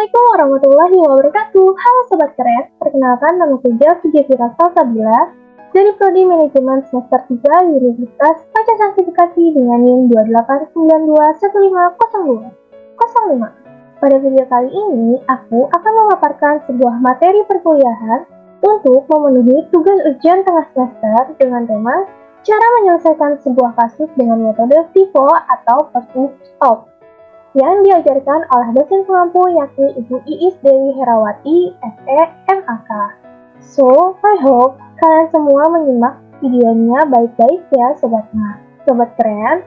Assalamualaikum warahmatullahi wabarakatuh. Halo Sobat Keren, perkenalkan nama saya Fira Salsabila dari Prodi Manajemen semester 3 Universitas Pancasila Sertifikasi dengan NIM 2892150205. Pada video kali ini, aku akan memaparkan sebuah materi perkuliahan untuk memenuhi tugas ujian tengah semester dengan tema cara menyelesaikan sebuah kasus dengan metode FIFO atau Person Stop yang diajarkan oleh dosen pengampu yakni Ibu Iis Dewi Herawati, SE, MAK. So, I hope kalian semua menyimak videonya baik-baik ya Sobat Keren.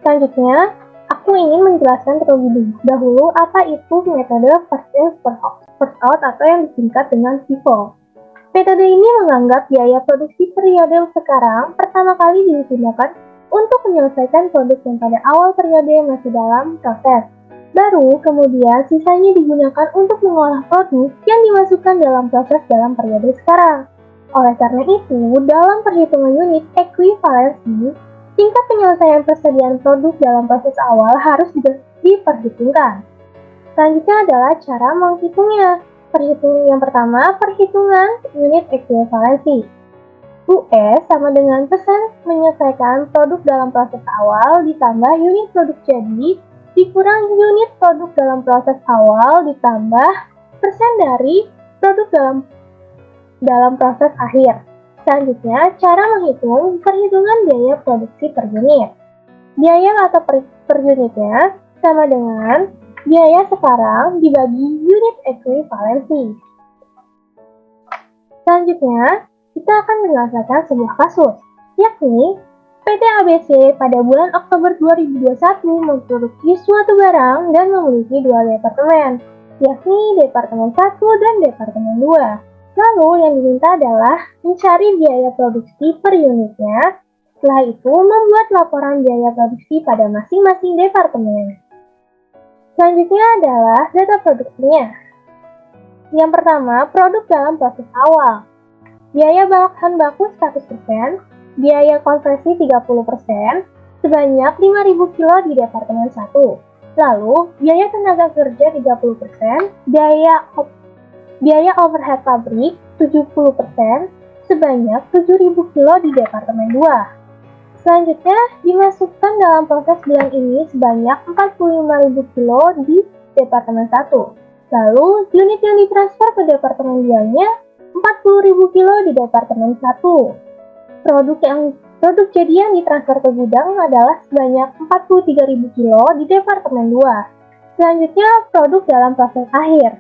Selanjutnya, aku ingin menjelaskan terlebih dahulu apa itu metode first in first out atau yang disingkat dengan FIFO. Metode ini menganggap biaya produksi periode sekarang pertama kali digunakan untuk menyelesaikan produk yang pada awal periode masih dalam proses. Baru kemudian sisanya digunakan untuk mengolah produk yang dimasukkan dalam proses dalam periode sekarang. Oleh karena itu, dalam perhitungan unit ekuivalensi, tingkat penyelesaian persediaan produk dalam proses awal harus diperhitungkan. Selanjutnya adalah cara menghitungnya. Yang pertama, perhitungan unit ekuivalensi. US sama dengan persen menyelesaikan produk dalam proses awal ditambah unit produk jadi dikurang unit produk dalam proses awal ditambah persen dari produk dalam proses akhir. Selanjutnya, cara menghitung perhitungan biaya produksi per unit. Biaya atau per unitnya sama dengan biaya sekarang dibagi unit ekuivalensi. Selanjutnya, kita akan menyelesaikan sebuah kasus, yakni PT ABC pada bulan Oktober 2021 memproduksi suatu barang dan memiliki dua departemen, yakni Departemen 1 dan Departemen 2. Lalu yang diminta adalah mencari biaya produksi per unitnya, setelah itu membuat laporan biaya produksi pada masing-masing departemen. Selanjutnya adalah data produksinya. Yang pertama, produk dalam proses awal. Biaya bahan baku 100%, biaya konversi 30%, sebanyak 5.000 kilo di Departemen 1. Lalu, biaya tenaga kerja 30%, biaya overhead pabrik 70%, sebanyak 7.000 kilo di Departemen 2. Selanjutnya, dimasukkan dalam proses bulan ini sebanyak 45.000 kilo di Departemen 1. Lalu, unit yang ditransfer ke Departemen 2-nya 40.000 kilo di Departemen 1. Produk jadi yang ditransfer ke gudang adalah sebanyak 43.000 kilo di Departemen 2. Selanjutnya, produk dalam proses akhir.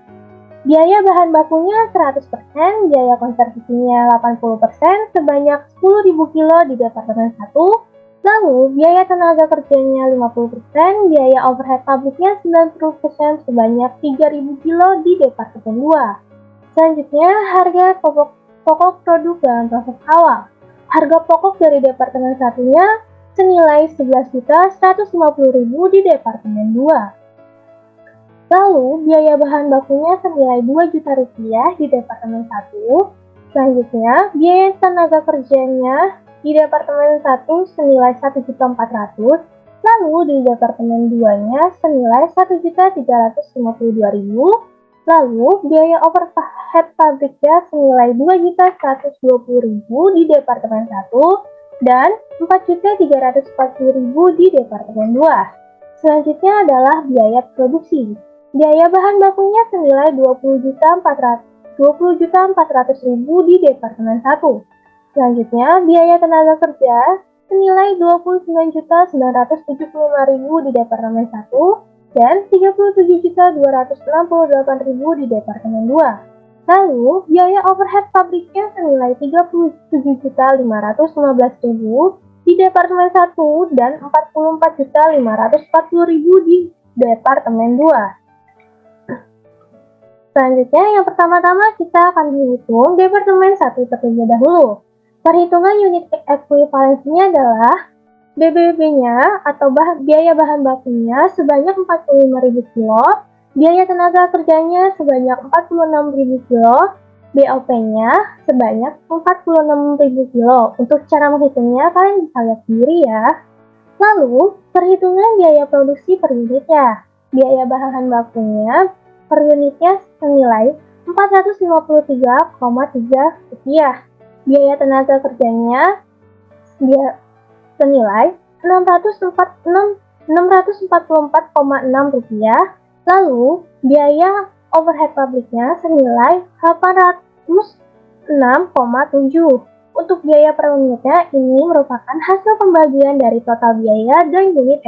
Biaya bahan bakunya 100%, biaya konversinya 80%, sebanyak 10.000 kilo di Departemen 1. Lalu, biaya tenaga kerjanya 50%, biaya overhead pabriknya 90%, sebanyak 3.000 kilo di Departemen 2. Selanjutnya, harga pokok produk dalam proses awal. Harga pokok dari Departemen 1-nya senilai 11.150.000 di Departemen 2. Lalu, biaya bahan bakunya senilai 2 juta rupiah di Departemen 1. Selanjutnya, biaya tenaga kerjanya di Departemen 1 senilai 1.400.000. Lalu, di Departemen 2-nya senilai 1.352.000. Lalu, biaya overhead pabriknya senilai 2.120.000 di Departemen 1 dan 4.340.000 di Departemen 2. Selanjutnya adalah biaya produksi. Biaya bahan bakunya senilai 20.400.000 di Departemen 1. Selanjutnya, biaya tenaga kerja senilai 29.975.000 di Departemen 1. Dan 37.268.000 di Departemen 2. Lalu, biaya overhead pabriknya senilai 37.515.000 di Departemen 1 dan 44.540.000 di Departemen 2. Selanjutnya, yang pertama-tama kita akan menghitung Departemen 1 terlebih dahulu. Perhitungan unit ekuivalensinya adalah BBB-nya atau biaya bahan bakunya sebanyak 45.000 kilo, biaya tenaga kerjanya sebanyak 46.000 kilo, BOP-nya sebanyak 46.000 kilo. Untuk cara menghitungnya kalian bisa lihat sendiri ya. Lalu, perhitungan biaya produksi per unitnya. biaya bahan bakunya per unitnya senilai Rp453,3. Biaya tenaga kerjanya senilai Rp644,6. Lalu, biaya overhead pabriknya senilai Rp806,7. Untuk biaya per unitnya, ini merupakan hasil pembagian dari total biaya dan unit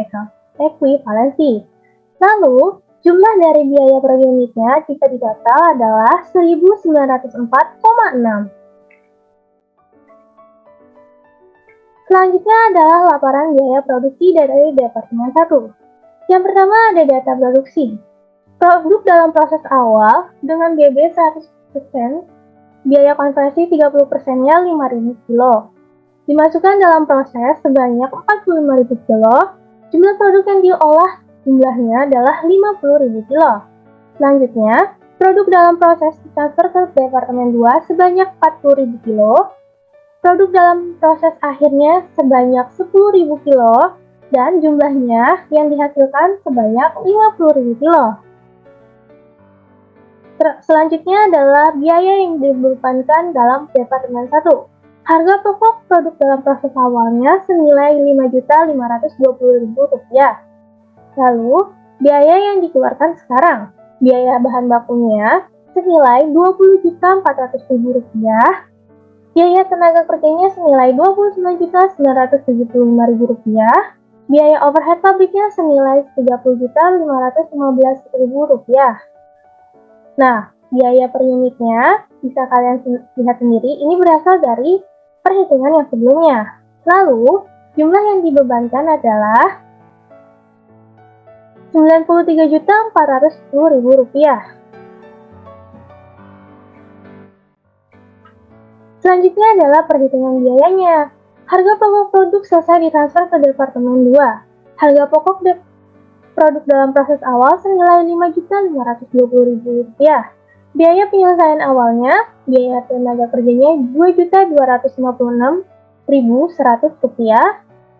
ekuivalensi. Lalu, jumlah dari biaya per unitnya jika didata adalah 1.904,6. Selanjutnya adalah laporan biaya produksi dari Departemen 1. Yang pertama ada data produksi. Produk dalam proses awal dengan BB 100%, biaya konversi 30%-nya 5.000 kilo. Dimasukkan dalam proses sebanyak 45.000 kilo. Jumlah produk yang diolah jumlahnya adalah 50.000 kilo. Selanjutnya, produk dalam proses ditransfer ke Departemen 2 sebanyak 40.000 kilo. Produk dalam proses akhirnya sebanyak 10.000 kilo dan jumlahnya yang dihasilkan sebanyak 50.000 kilo. Selanjutnya adalah biaya yang dibebankan dalam Departemen 1. Harga pokok produk dalam proses awalnya senilai Rp5.520.000. Lalu, biaya yang dikeluarkan sekarang. Biaya bahan bakunya senilai Rp20.400.000. Biaya tenaga kerjanya senilai Rp29.975.000. Biaya overhead pabriknya senilai Rp30.515.000. Nah, biaya per unitnya bisa kalian lihat sendiri, ini berasal dari perhitungan yang sebelumnya. Lalu, jumlah yang dibebankan adalah Rp93.410.000. Selanjutnya adalah perhitungan biayanya. Harga pokok produk selesai ditransfer ke Departemen 2. Harga pokok produk dalam proses awal senilai Rp5.520.000. Biaya penyelesaian awalnya, biaya tenaga kerjanya Rp2.256.100.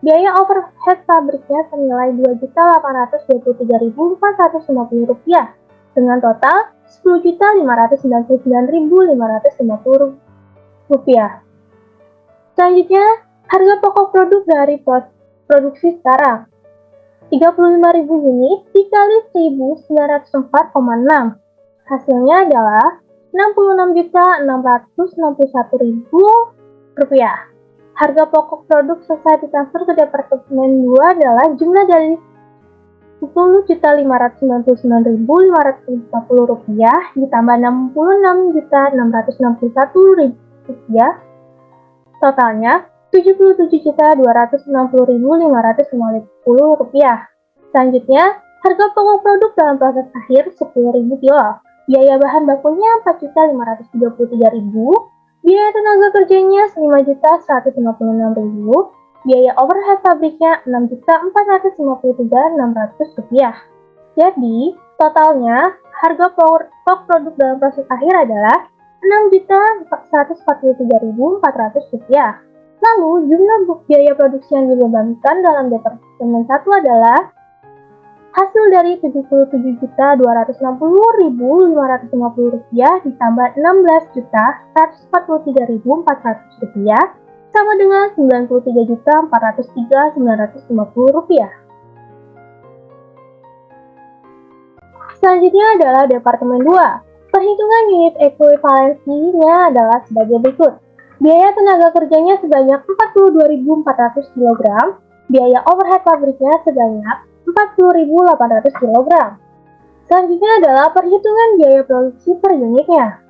Biaya overhead pabriknya senilai Rp2.823.450. Dengan total Rp10.599.550. Selanjutnya, harga pokok produk dari produksi sekarang. 35.000 unit dikali 1.904,6. Hasilnya adalah Rp66.661.000. Harga pokok produk selesai ditransfer ke Departemen 2 adalah jumlah dari Rp10.599.550 ditambah Rp66.661.000. Totalnya Rp77.260.550. Selanjutnya, harga pokok produk dalam proses akhir 10.000 kilo. Biaya bahan bakunya Rp4.533.000. Biaya tenaga kerjanya Rp5.156.000. Biaya overhead pabriknya Rp6.453.600. Jadi, totalnya harga pokok produk dalam proses akhir adalah Rp6.143.400. Lalu, jumlah biaya produksi yang dibebankan dalam Departemen 1 adalah hasil dari Rp77.260.550 ditambah Rp16.143.400 sama dengan Rp93.403.950. Selanjutnya adalah Departemen 2. Perhitungan unit ekuivalensinya adalah sebagai berikut. Biaya tenaga kerjanya sebanyak 42.400 kg, biaya overhead pabriknya sebanyak 40.800 kg. Selanjutnya adalah perhitungan biaya produksi per unitnya.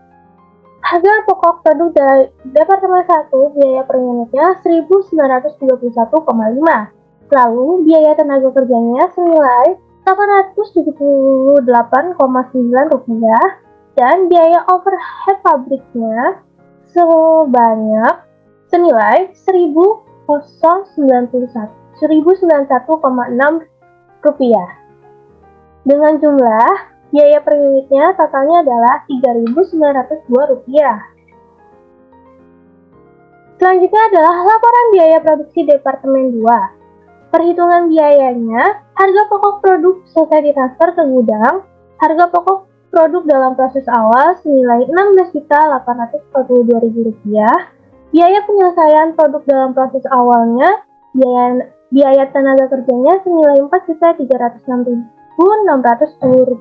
Harga pokok produk dari Departemen 1 biaya per unitnya Rp1.931,5. Lalu biaya tenaga kerjanya senilai Rp878,9 dan biaya overhead pabriknya senilai Rp1.091,6. Dengan jumlah biaya per unitnya totalnya adalah Rp3.902. Selanjutnya adalah laporan biaya produksi Departemen 2. Perhitungan biayanya, harga pokok produk selesai ditransfer ke gudang, harga pokok produk dalam proses awal senilai Rp16.842.000, biaya penyelesaian produk dalam proses awalnya, biaya tenaga kerjanya senilai Rp4.306.610,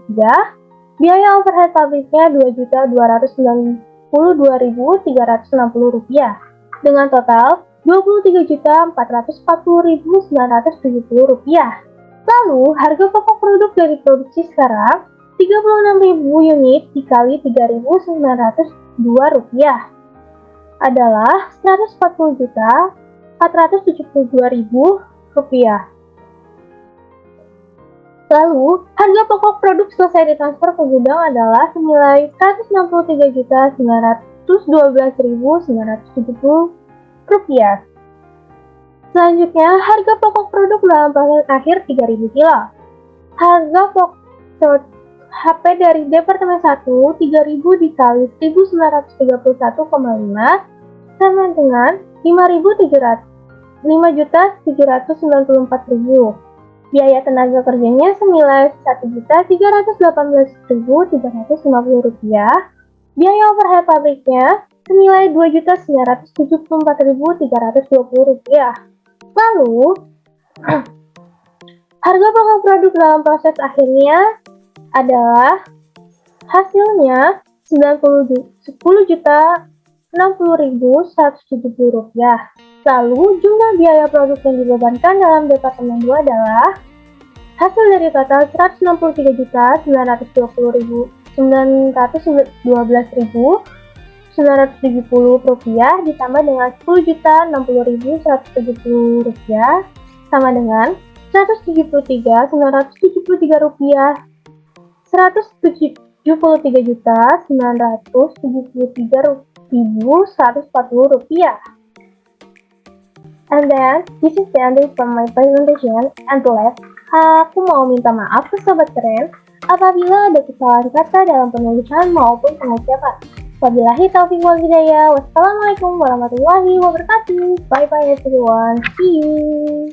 biaya overhead pabriknya Rp2.292.360, dengan total Rp23.440.970. Lalu, harga pokok produk dari produksi sekarang 36.000 unit dikali Rp3.902 adalah Rp140.472.000. Lalu, harga pokok produk selesai ditransfer ke gudang adalah senilai Rp163.912.970. Selanjutnya, harga pokok produk dalam proses akhir 3.000 kilo. Harga pokok HP dari Departemen 1 3.000 dikali 1.931,5 sama dengan 5.794.000. Biaya tenaga kerjanya senilai Rp1.318.350. Biaya overhead pabriknya senilai Rp2.974.320. Lalu, harga pokok produk dalam proses akhirnya adalah hasilnya Rp10.060.170. Lalu, jumlah biaya produk yang dibebankan dalam Departemen 2 adalah hasil dari total Rp163.912.970 ditambah dengan Rp10.060.170 sama dengan Rp173.973, Rp173.973.140. And then, this is the ending from my presentation. And to last, aku mau minta maaf ke Sobat Keren apabila ada kesalahan kata dalam penulisan maupun pengucapan. Wabillahi taufiq wal hidayah. Wassalamualaikum warahmatullahi wabarakatuh. Bye bye everyone. See you.